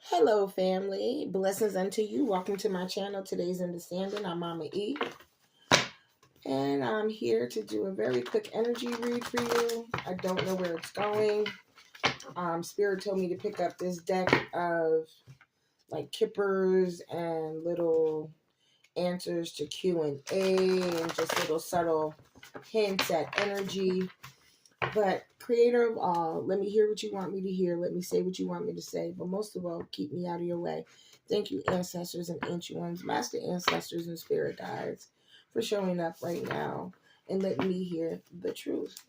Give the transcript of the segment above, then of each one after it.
Hello, family. Blessings unto you. Welcome to my channel. Today's Understanding. I'm Mama E. And I'm here to do a very quick energy read for you. I don't know where it's going. Spirit told me to pick up this deck of like kippers and little answers to Q&A and just little subtle hints at energy. But creator of all, let me hear what you want me to hear. Let me say what you want me to say. But most of all, keep me out of your way. Thank you, ancestors and ancient ones, master ancestors and spirit guides, for showing up right now and letting me hear the truth.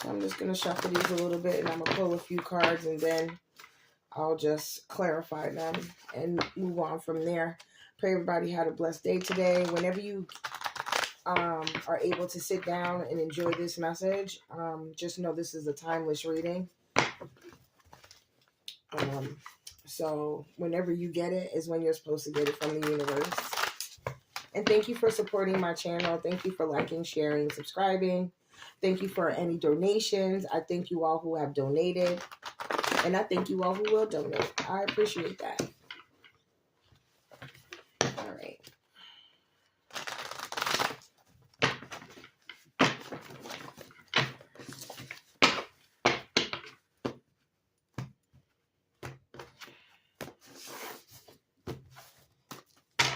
So I'm just going to shuffle these a little bit and I'm going to pull a few cards and then I'll just clarify them and move on from there. Pray everybody had a blessed day today. Whenever you are able to sit down and enjoy this message, just know this is a timeless reading. So whenever you get it is when you're supposed to get it from the universe. And thank you for supporting my channel. Thank you for liking, sharing, subscribing. Thank you for any donations. I thank you all who have donated. And I thank you all who will donate. I appreciate that. All right.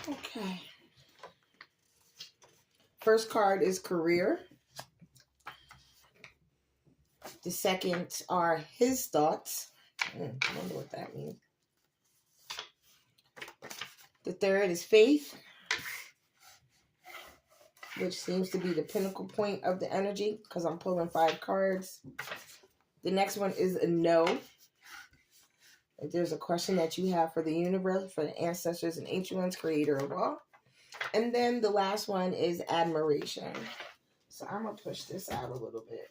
Okay. First card is career. The second are his thoughts. I wonder what that means. The third is faith, which seems to be the pinnacle point of the energy because I'm pulling 5 cards. The next one is a no. If there's a question that you have for the universe, for the ancestors and ancient ones, creator of all. And then the last one is admiration. So I'm going to push this out a little bit.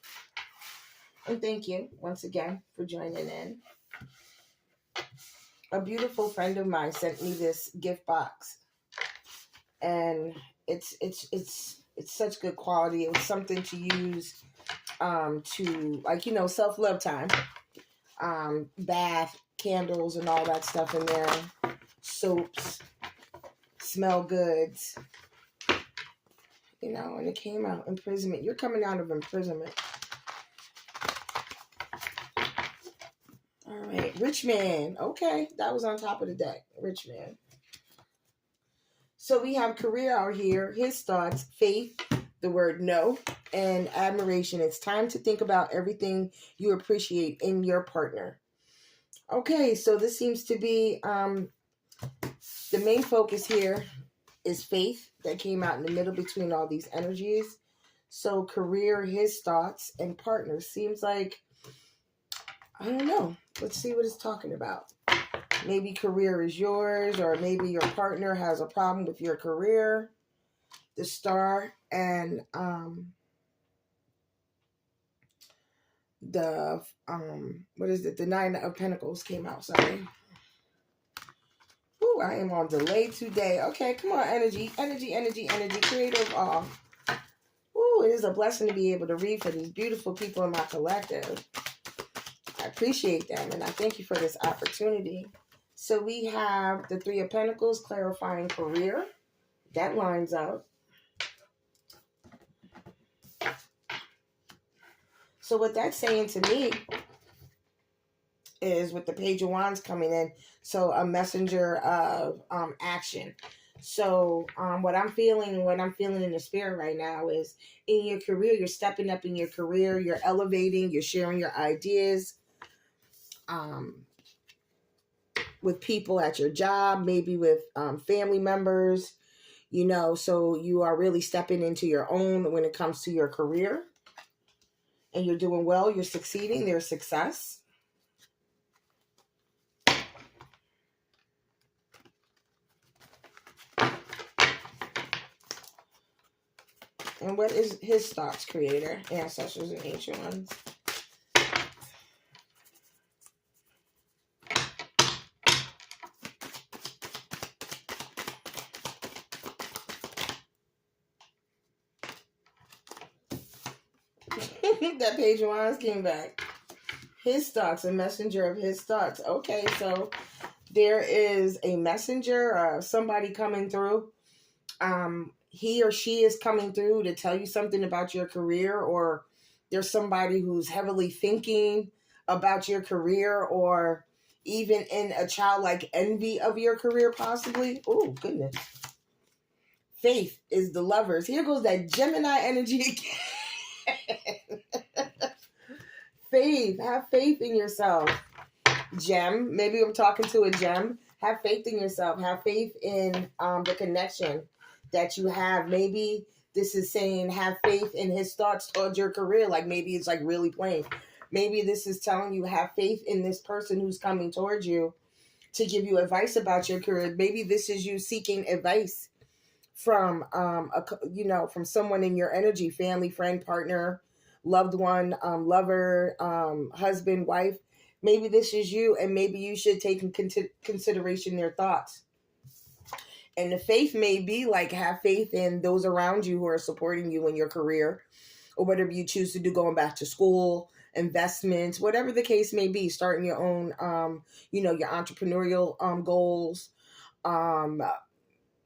And thank you once again for joining in. A beautiful friend of mine sent me this gift box. And it's such good quality. It was something to use to, like, you know, self-love time. Bath, candles, and all that stuff in there. Soaps, smell goods. You know, and it came out imprisonment. You're coming out of imprisonment. All right, rich man. Okay, that was on top of the deck. Rich man. So we have career out here, his thoughts, faith, the word no, and admiration. It's time to think about everything you appreciate in your partner. Okay, so this seems to be the main focus here is faith that came out in the middle between all these energies. So career, his thoughts, and partner seems like, I don't know. Let's see what it's talking about. Maybe career is yours, or maybe your partner has a problem with your career. The star and the what is it? The 9 of Pentacles came out. Sorry. Ooh, I am on delay today. Okay, come on, energy. Creator of all. Ooh, it is a blessing to be able to read for these beautiful people in my collective. I appreciate them, and I thank you for this opportunity. So we have the 3 of Pentacles, clarifying career. That lines up. So what that's saying to me is with the Page of Wands coming in, so a messenger of action. So what I'm feeling in the spirit right now is in your career, you're stepping up in your career, you're elevating, you're sharing your ideas with people at your job, maybe with family members, you know, so you are really stepping into your own when it comes to your career. And you're doing well, you're succeeding, there's success. And what is his thoughts, creator, ancestors, and ancient ones? That Page of Wands came back. His thoughts, a messenger of his thoughts. Okay, so there is a messenger, somebody coming through. He or she is coming through to tell you something about your career, or there's somebody who's heavily thinking about your career, or even in a childlike envy of your career, possibly. Oh, goodness. Faith is the lovers. Here goes that Gemini energy again. Faith. Have faith in yourself. Gem. Maybe I'm talking to a gem. Have faith in yourself. Have faith in the connection that you have. Maybe this is saying have faith in his thoughts towards your career. Like maybe it's like really plain. Maybe this is telling you have faith in this person who's coming towards you to give you advice about your career. Maybe this is you seeking advice from from someone in your energy, family, friend, partner, loved one, lover, husband, wife. Maybe this is you, and maybe you should take in consideration their thoughts. And the faith may be like have faith in those around you who are supporting you in your career, or whatever you choose to do, going back to school, investments, whatever the case may be, starting your own, your entrepreneurial goals.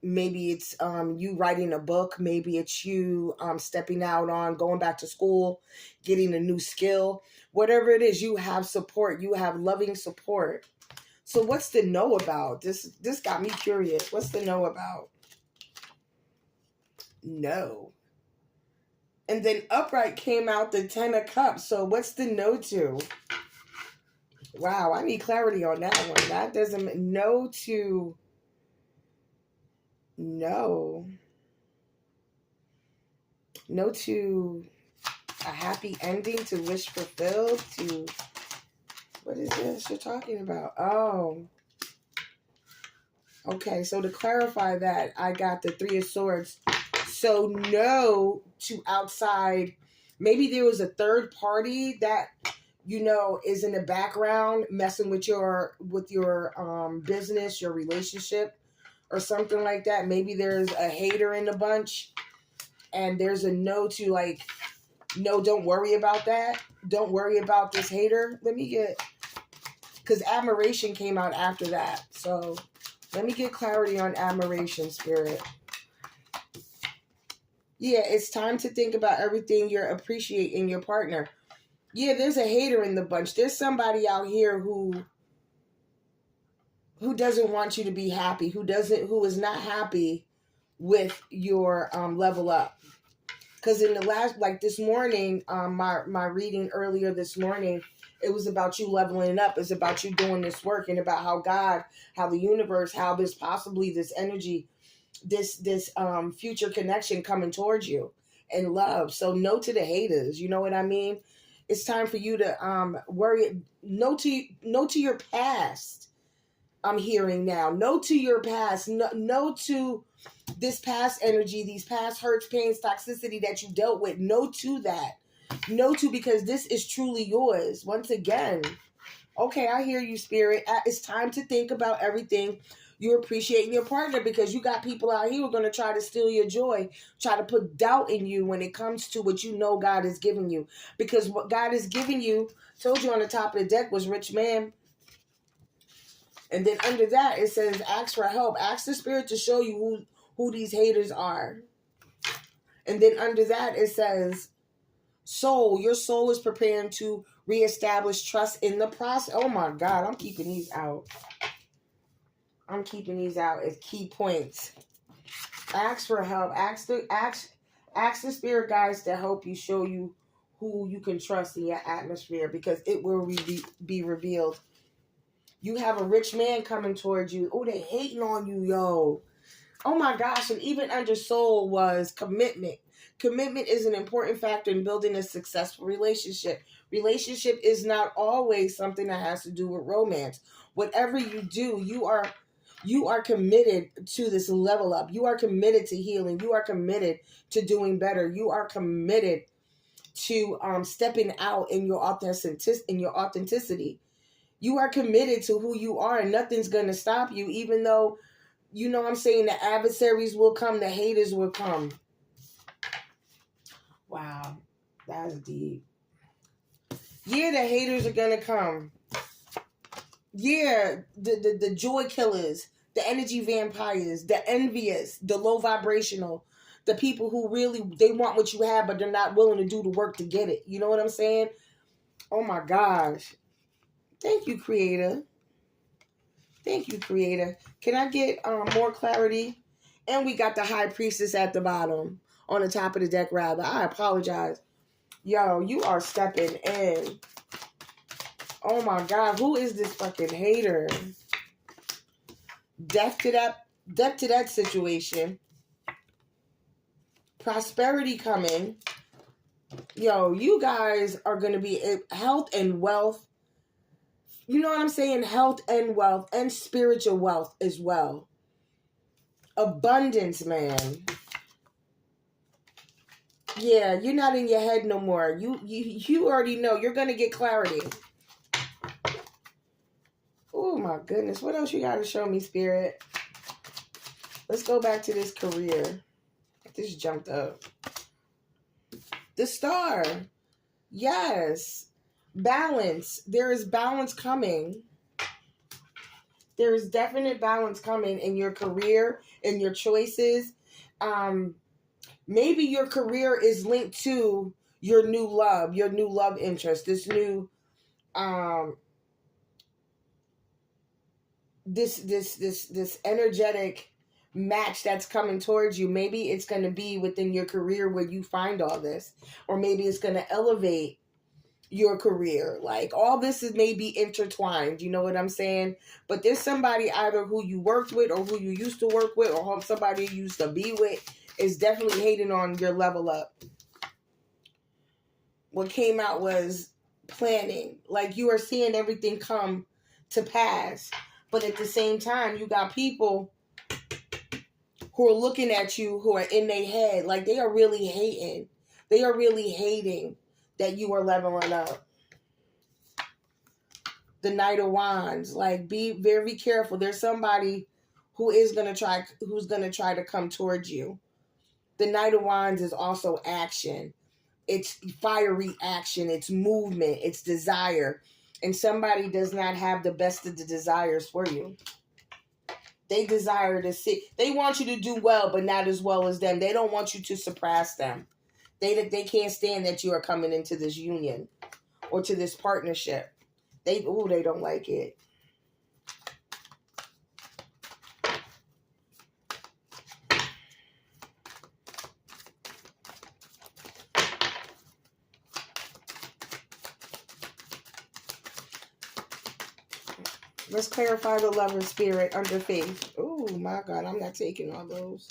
Maybe it's you writing a book. Maybe it's you stepping out on going back to school, getting a new skill. Whatever it is, you have support. You have loving support. So what's the no about? This got me curious. What's the no about? No. And then upright came out the 10 of Cups. So what's the no to? Wow, I need clarity on that one. That doesn't no to no. No to a happy ending, to wish fulfilled, to what is this you're talking about? Oh. Okay, so to clarify that, I got the 3 of Swords. So no to outside. Maybe there was a third party that is in the background messing with your business, your relationship, or something like that. Maybe there's a hater in the bunch, and there's a no to like, no, don't worry about that. Don't worry about this hater. Because admiration came out after that. So let me get clarity on admiration, Spirit. Yeah, it's time to think about everything you're appreciating in your partner. Yeah, there's a hater in the bunch. There's somebody out here who doesn't want you to be happy, who is not happy with your level up. Because in the last, like this morning, my reading earlier this morning, it was about you leveling up. It's about you doing this work, and about how God, how the universe, how there's possibly this energy, this future connection coming towards you and love. So no to the haters. You know what I mean? It's time for you to worry. No to your past. I'm hearing now. No to your past. No to this past energy, these past hurts, pains, toxicity that you dealt with. No to that. No to, because this is truly yours. Once again. Okay, I hear you, Spirit. It's time to think about everything you appreciate in your partner, because you got people out here who are going to try to steal your joy, try to put doubt in you when it comes to what you know God is giving you. Because what God is giving you, told you on the top of the deck, was rich man. And then under that, it says, ask for help. Ask the Spirit to show you who these haters are. And then under that, it says, soul. Your soul is preparing to reestablish trust in the process. Oh my God, I'm keeping these out. I'm keeping these out as key points. Ask for help. Ask the Spirit guides to help you, show you who you can trust in your atmosphere, because it will be revealed. You have a rich man coming towards you. Oh, they hating on you, yo. Oh my gosh. And even under soul was commitment. Commitment is an important factor in building a successful relationship. Relationship is not always something that has to do with romance. Whatever you do, you are committed to this level up. You are committed to healing. You are committed to doing better. You are committed to stepping out in your authenticity. You are committed to who you are, and nothing's going to stop you, even though, I'm saying, the adversaries will come, the haters will come. Wow, that's deep. Yeah, the haters are gonna come. Yeah, the joy killers, the energy vampires, the envious, the low vibrational, the people who really, they want what you have, but they're not willing to do the work to get it. You know what I'm saying? Oh my gosh. Thank you, Creator. Thank you, Creator. Can I get more clarity? And we got the High Priestess at the bottom, on the top of the deck, rather. I apologize. Yo, you are stepping in. Oh my God, who is this fucking hater? Death to that situation. Prosperity coming. Yo, you guys are going to be health and wealth. You know what I'm saying? Health and wealth and spiritual wealth as well. Abundance, man. Yeah, you're not in your head no more. You already know. You're going to get clarity. Oh my goodness. What else you got to show me, Spirit? Let's go back to this career. This jumped up. The Star. Yes. Balance. There is balance coming. There is definite balance coming in your career, in your choices. Maybe your career is linked to your new love interest, this new, this energetic match that's coming towards you. Maybe it's going to be within your career where you find all this, or maybe it's going to elevate your career. Like, all this is maybe intertwined, you know what I'm saying? But there's somebody either who you worked with or who you used to work with or somebody you used to be with is definitely hating on your level up. What came out was planning. Like, you are seeing everything come to pass. But at the same time, you got people who are looking at you, who are in their head. Like, they are really hating. They are really hating that you are leveling up. The Knight of Wands. Like, be very careful. There's somebody who's gonna try to come towards you. The Knight of Wands is also action. It's fiery action. It's movement. It's desire. And somebody does not have the best of the desires for you. They desire to see. They want you to do well, but not as well as them. They don't want you to surpass them. They can't stand that you are coming into this union or to this partnership. They don't like it. Let's clarify the Lover spirit under faith. Oh my God, I'm not taking all those.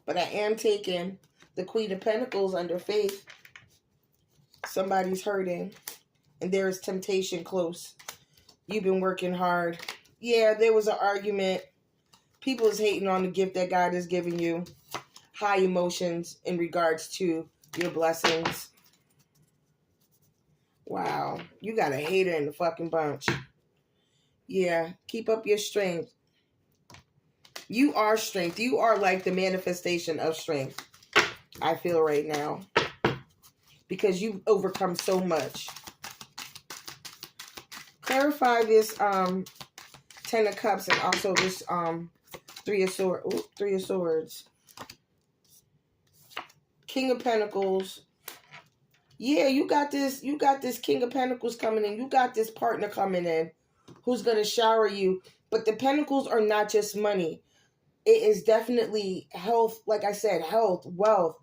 But I am taking the Queen of Pentacles under faith. Somebody's hurting. And there is temptation close. You've been working hard. Yeah, there was an argument. People is hating on the gift that God is giving you. High emotions in regards to your blessings. Wow. You got a hater in the fucking bunch. Yeah. Keep up your strength. You are strength. You are like the manifestation of strength. I feel right now. Because you've overcome so much. Clarify this Ten of Cups and also this Three of Swords. King of Pentacles. Yeah, you got this King of Pentacles coming in. You got this partner coming in who's going to shower you. But the Pentacles are not just money. It is definitely health, like I said, health, wealth,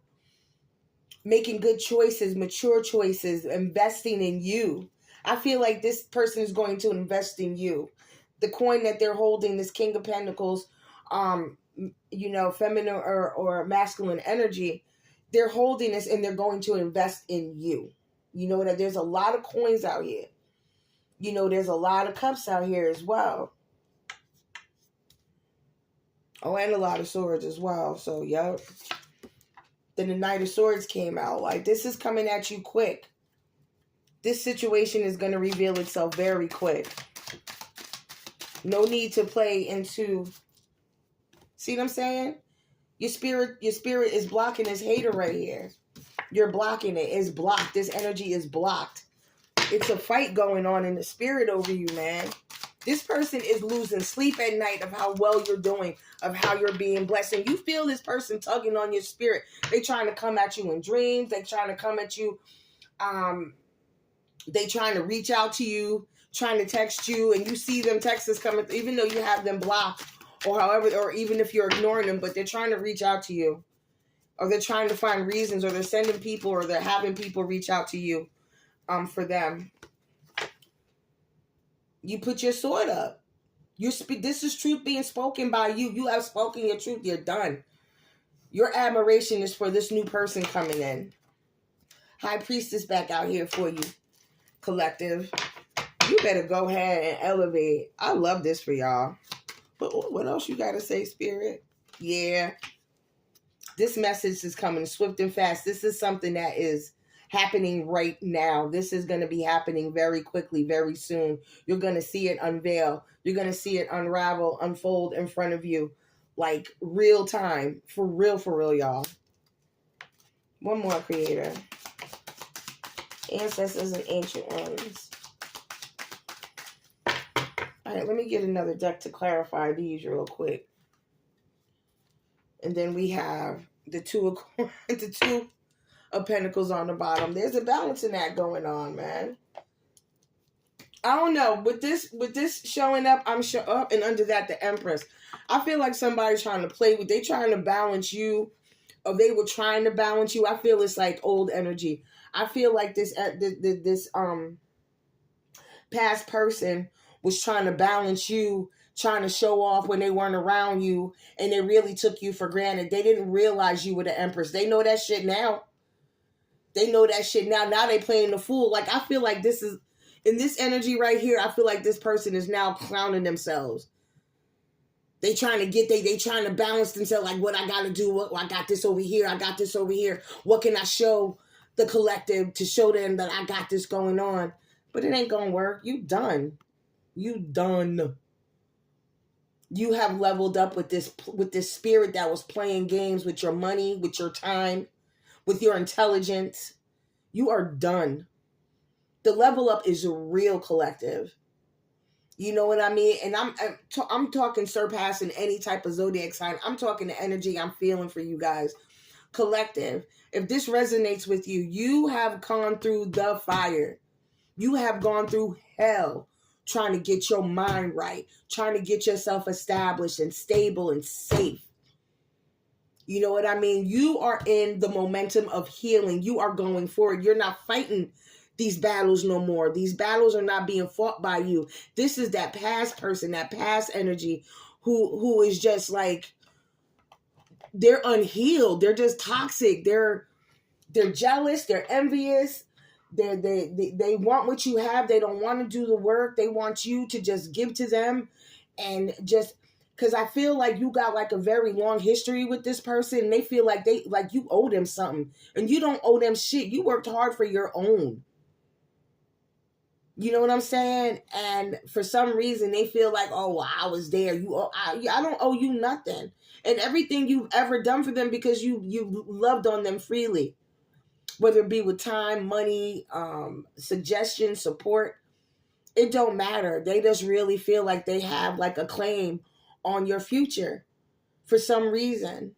making good choices, mature choices, investing in you. I feel like this person is going to invest in you. The coin that they're holding, this King of Pentacles, feminine or masculine energy, they're holding this and they're going to invest in you. You know that there's a lot of coins out here. You know, there's a lot of cups out here as well. Oh, and a lot of swords as well. So, yep. Then the Knight of Swords came out. Like, this is coming at you quick. This situation is going to reveal itself very quick. No need to play into... See what I'm saying? Your spirit is blocking this hater right here. You're blocking it. It's blocked. This energy is blocked. It's a fight going on in the spirit over you, man. This person is losing sleep at night of how well you're doing, of how you're being blessed. And you feel this person tugging on your spirit. They trying to come at you in dreams. They trying to come at you. They trying to reach out to you, trying to text you, and you see them texts coming, even though you have them blocked, or however, or even if you're ignoring them, but they're trying to reach out to you, or they're trying to find reasons, or they're sending people, or they're having people reach out to you, for them. You put your sword up. This is truth being spoken by you. You have spoken your truth. You're done. Your admiration is for this new person coming in. High Priestess back out here for you, collective. You better go ahead and elevate. I love this for y'all. But what else you got to say, Spirit? Yeah. This message is coming swift and fast. This is something that is happening right now. This is going to be happening very quickly, very soon. You're going to see it unveil. You're going to see it unravel, unfold in front of you. Like real time. For real, y'all. One more, Creator. Ancestors and Ancient Ones. All right, let me get another deck to clarify these real quick. And then we have the two of Pentacles on the bottom. There's a balance in that going on, man. I don't know. With this showing up, I'm up, and under that, the Empress. I feel like somebody's trying to play with. They trying to balance you, or they were trying to balance you. I feel it's like old energy. I feel like this past person was trying to balance you, trying to show off when they weren't around you, and they really took you for granted. They didn't realize you were the Empress. They know that shit now. Now they playing the fool. Like, I feel like this is, in this energy right here, I feel like this person is now clowning themselves. They trying to balance themselves, like, what I got to do, what I got this over here, I got this over here. What can I show the collective to show them that I got this going on? But it ain't going to work. You done. You done. You have leveled up with this spirit that was playing games with your money, with your time, with your intelligence. You are done. The level up is real, collective. You know what I mean? And I'm talking surpassing any type of zodiac sign. I'm talking the energy I'm feeling for you guys. Collective. If this resonates with you, you have gone through the fire. You have gone through hell trying to get your mind right, trying to get yourself established and stable and safe. You know what I mean? You are in the momentum of healing. You are going forward. You're not fighting these battles no more. These battles are not being fought by you. This is that past person, that past energy who is just like, they're unhealed. They're just toxic. They're jealous. They're envious. They want what you have. They don't want to do the work. They want you to just give to them, and just because I feel like you got like a very long history with this person, and they feel like you owe them something, and you don't owe them shit. You worked hard for your own. You know what I'm saying? And for some reason, they feel like, oh, well, I was there. I don't owe you nothing, and everything you've ever done for them because you loved on them freely. Whether it be with time, money, suggestions, support, it don't matter. They just really feel like they have like a claim on your future for some reason.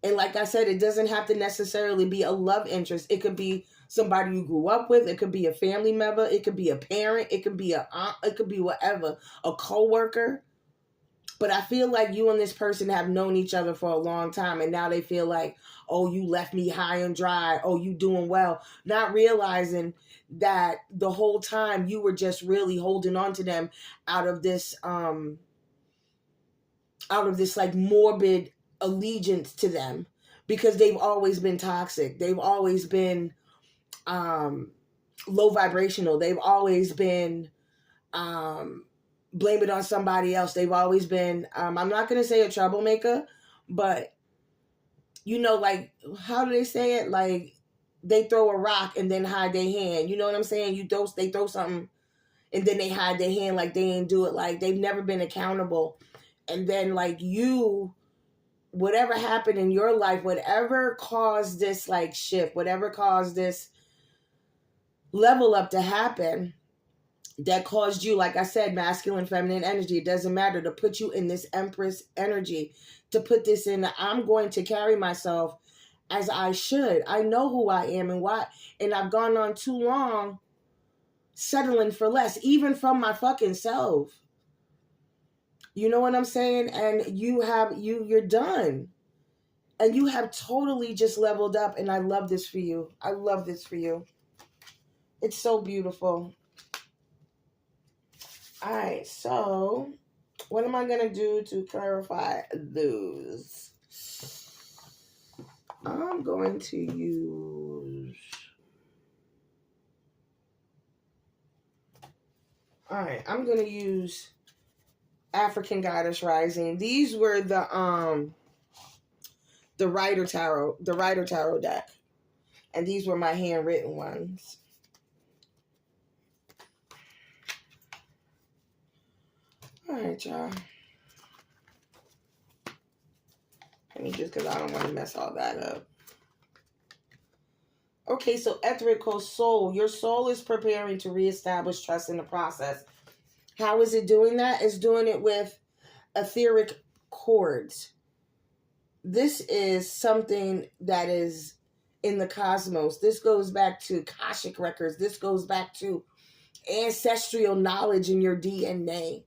And like I said, it doesn't have to necessarily be a love interest. It could be somebody you grew up with. It could be a family member. It could be a parent. It could be an aunt. It could be whatever, a coworker. But I feel like you and this person have known each other for a long time, and now they feel like, oh, you left me high and dry. Oh, you doing well. Not realizing that the whole time you were just really holding on to them out of this like morbid allegiance to them, because they've always been toxic. They've always been low vibrational. They've always been blame it on somebody else. They've always been, I'm not going to say a troublemaker, but you know, like, how do they say it? Like, they throw a rock and then hide their hand. You know what I'm saying? They throw something and then they hide their hand, like they ain't do it. Like, they've never been accountable. And then like you whatever happened in your life, whatever caused this like shift, whatever caused this level up to happen, that caused you, like I said, masculine, feminine energy. It doesn't matter, to put you in this Empress energy, to put this in, I'm going to carry myself as I should. I know who I am and why, and I've gone on too long settling for less, even from my fucking self. You know what I'm saying? And you're done. And you have totally just leveled up, and I love this for you. I love this for you. It's so beautiful. All right, so what am I going to do to clarify those? I'm going to use... All right, I'm going to use African Goddess Rising. These were the Rider Tarot deck. And these were my handwritten ones. All right, y'all. Let me just, because I don't want to mess all that up. Okay, so etherical soul. Your soul is preparing to reestablish trust in the process. How is it doing that? It's doing it with etheric chords. This is something that is in the cosmos. This goes back to Akashic records. This goes back to ancestral knowledge in your DNA.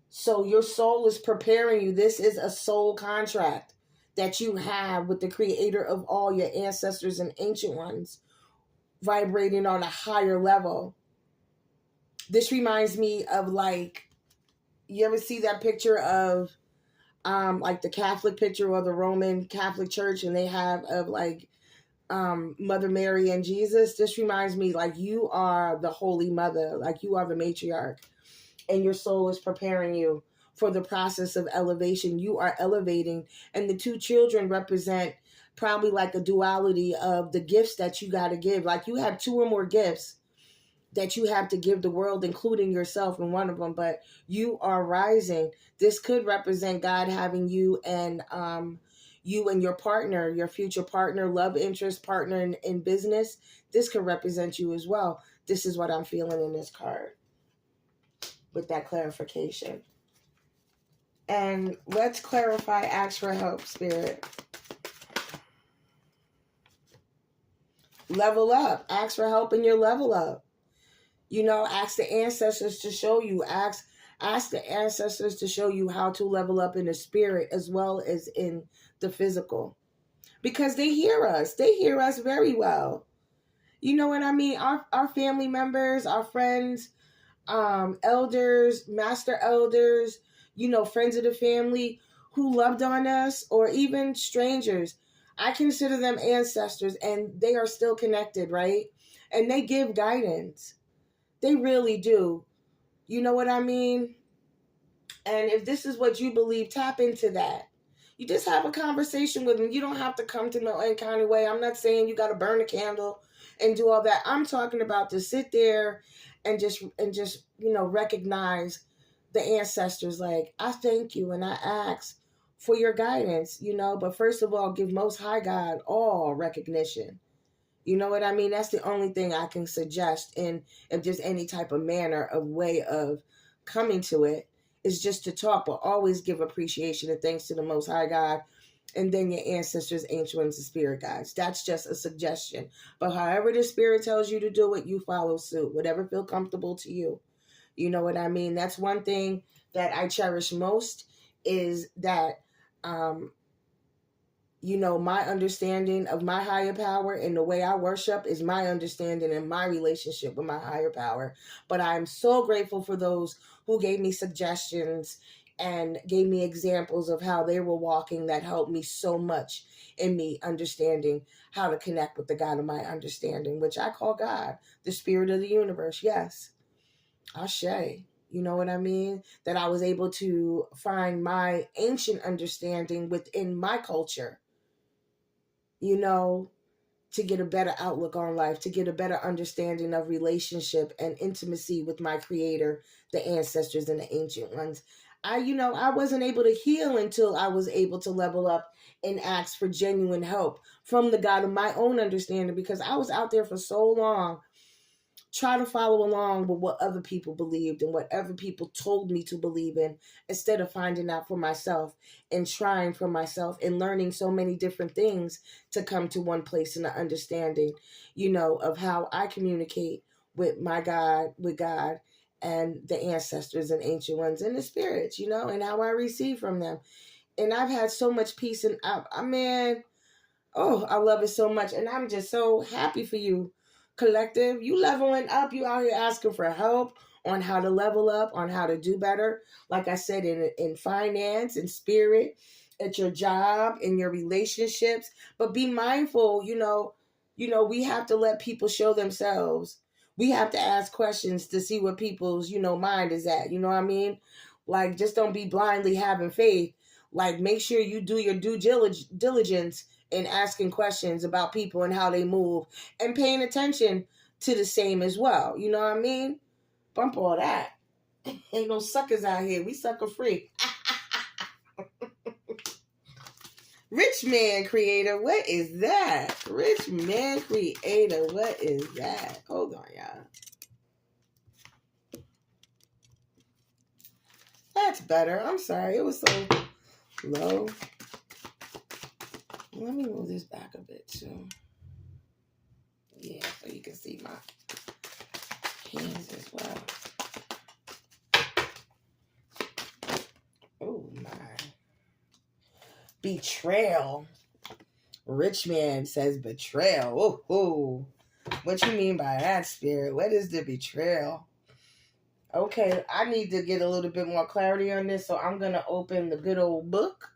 So your soul is preparing you. This is a soul contract that you have with the creator of all your ancestors and ancient ones, vibrating on a higher level. This reminds me of, like, you ever see that picture of like the Catholic picture or the Roman Catholic Church, and they have of like Mother Mary and Jesus? This reminds me, like, you are the Holy Mother, like you are the matriarch, and your soul is preparing you for the process of elevation. You are elevating, and the two children represent probably like a duality of the gifts that you got to give. Like, you have two or more gifts that you have to give the world, including yourself in one of them, but you are rising. This could represent God having you and your partner, your future partner, love interest, partner in business. This could represent you as well. This is what I'm feeling in this card with that clarification. And let's clarify, ask for help, Spirit. Level up. Ask for help in your level up. You know, ask the ancestors to show you. Ask the ancestors to show you how to level up in the spirit as well as in the physical. Because they hear us. They hear us very well. You know what I mean? Our family members, our friends, elders, master elders, you know, friends of the family who loved on us, or even strangers. I consider them ancestors, and they are still connected, right? And they give guidance. They really do. You know what I mean? And if this is what you believe, tap into that. You just have a conversation with them. You don't have to come to no any kind of way. I'm not saying you got to burn a candle and do all that. I'm talking about to sit there and just you know, recognize the ancestors. Like, I thank you and I ask for your guidance, you know. But first of all, give Most High God all recognition. You know what I mean? That's the only thing I can suggest in if there's any type of manner of way of coming to it, is just to talk, but always give appreciation and thanks to the Most High God, and then your ancestors, ancient ones, and spirit guides. That's just a suggestion. But however the spirit tells you to do it, you follow suit. Whatever feel comfortable to you. You know what I mean? That's one thing that I cherish most, is that you know, my understanding of my higher power and the way I worship is my understanding and my relationship with my higher power. But I'm so grateful for those who gave me suggestions and gave me examples of how they were walking, that helped me so much in me understanding how to connect with the God of my understanding, which I call God, the spirit of the universe. Yes. Ashe. You know what I mean? That I was able to find my ancient understanding within my culture, you know, to get a better outlook on life, to get a better understanding of relationship and intimacy with my creator, the ancestors and the ancient ones. I wasn't able to heal until I was able to level up and ask for genuine help from the God of my own understanding, because I was out there for so long try to follow along with what other people believed and what other people told me to believe in, instead of finding out for myself and trying for myself and learning so many different things to come to one place in the understanding, of how I communicate with my God, with God and the ancestors and ancient ones and the spirits, and how I receive from them. And I've had so much peace, and man, oh, I love it so much. And I'm just so happy for you, collective. You leveling up. You out here asking for help on how to level up, on how to do better. Like I said, in finance and spirit, at your job, in your relationships. But be mindful, we have to let people show themselves. We have to ask questions to see what people's, mind is at. You know what I mean? Like, just don't be blindly having faith. Like, make sure you do your due diligence in asking questions about people and how they move, and paying attention to the same as well. You know what I mean? Bump all that. Ain't no suckers out here. We sucker free. Rich man creator, what is that? Rich man creator, what is that? Hold on, y'all. That's better. I'm sorry. It was so low. Let me move this back a bit too. Yeah, so you can see my hands as well. Oh my. Betrayal. Rich man says betrayal. Oh. What you mean by that, spirit? What is the betrayal? Okay, I need to get a little bit more clarity on this, so I'm going to open the good old book.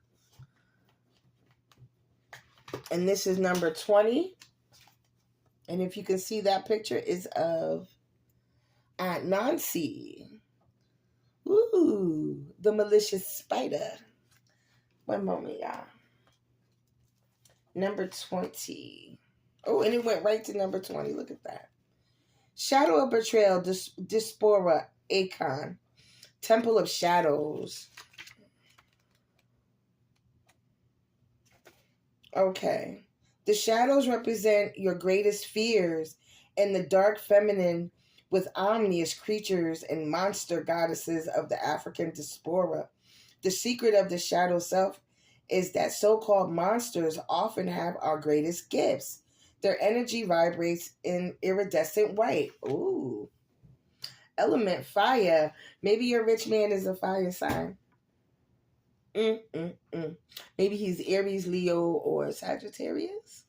And this is number 20. And if you can see, that picture is of Aunt Nancy. Ooh, the malicious spider. One moment, y'all. Number 20. Oh, and it went right to number 20. Look at that. Shadow of Betrayal, Diaspora, Akon. Temple of Shadows. Okay. The shadows represent your greatest fears, and the dark feminine with ominous creatures and monster goddesses of the African diaspora. The secret of the shadow self is that so-called monsters often have our greatest gifts. Their energy vibrates in iridescent white. Ooh. Element fire. Maybe your rich man is a fire sign. Maybe he's Aries, Leo, or Sagittarius.